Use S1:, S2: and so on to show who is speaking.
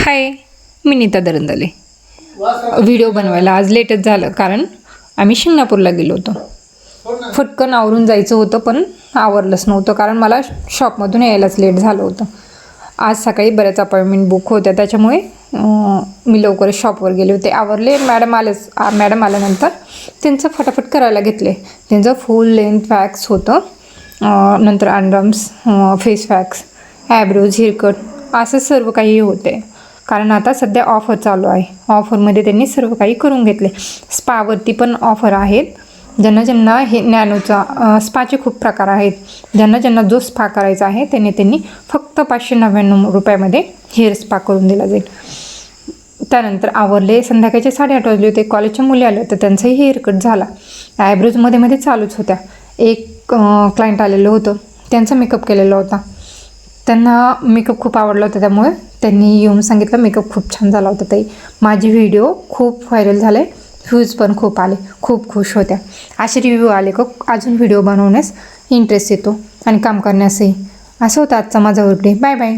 S1: हाय, मी Nita Darandale. Video बनवायला आज लेटच झालं कारण आम्ही शिंगणापूरला गेलो होतो. फटकन आवरून जायचं होतं पण आवरलंच नव्हतं कारण मला शॉपमधून यायलाच लेट झालं होतं. आज सकाळी बऱ्याच अपॉइंटमेंट बुक होत्या त्याच्यामुळे मी लवकरच शॉपवर गेले होते. आवरले. मॅडम आल्यानंतर त्यांचं फटाफट करायला घेतले. त्यांचं फुल लेंथ वॅक्स होतं, नंतर अंडरम्स, फेस वॅक्स, ॲब्रोज, हेअरकट असं सर्व काही होते कारण आता सध्या ऑफर चालू आहे. ऑफरमध्ये त्यांनी सर्व काही करून घेतले. स्पावरती पण ऑफर आहेत. ज्यांना हे नॅनोचा स्पाचे खूप प्रकार आहेत. ज्यांना जो स्पा करायचा आहे त्यांनी फक्त 599 रुपयामध्ये हेअर स्पा करून दिला जाईल. त्यानंतर आवरले. संध्याकाळचे 8:30 वाजले होते. कॉलेजच्या मुली आल्या तर त्यांचाही हेअरकट झाला. ॲब्रोज मध्ये चालूच होत्या. एक क्लायंट आलेलं होतं, त्यांचा मेकअप केलेला होता. त्यांना मेकअप खूप आवडला होता त्यामुळे त्यांनी येऊन सांगितलं मेकअप खूप छान झाला होता ताई. माझे व्हिडिओ खूप व्हायरल झाले, व्ह्यूज पण खूप आले, खूप खुश होत्या. असे रिव्ह्यू आले का अजून व्हिडिओ बनवण्यास इंटरेस्ट येतो आणि काम करण्यासही. असं होतं आजचा माझा व्हिडिओ. Bye bye.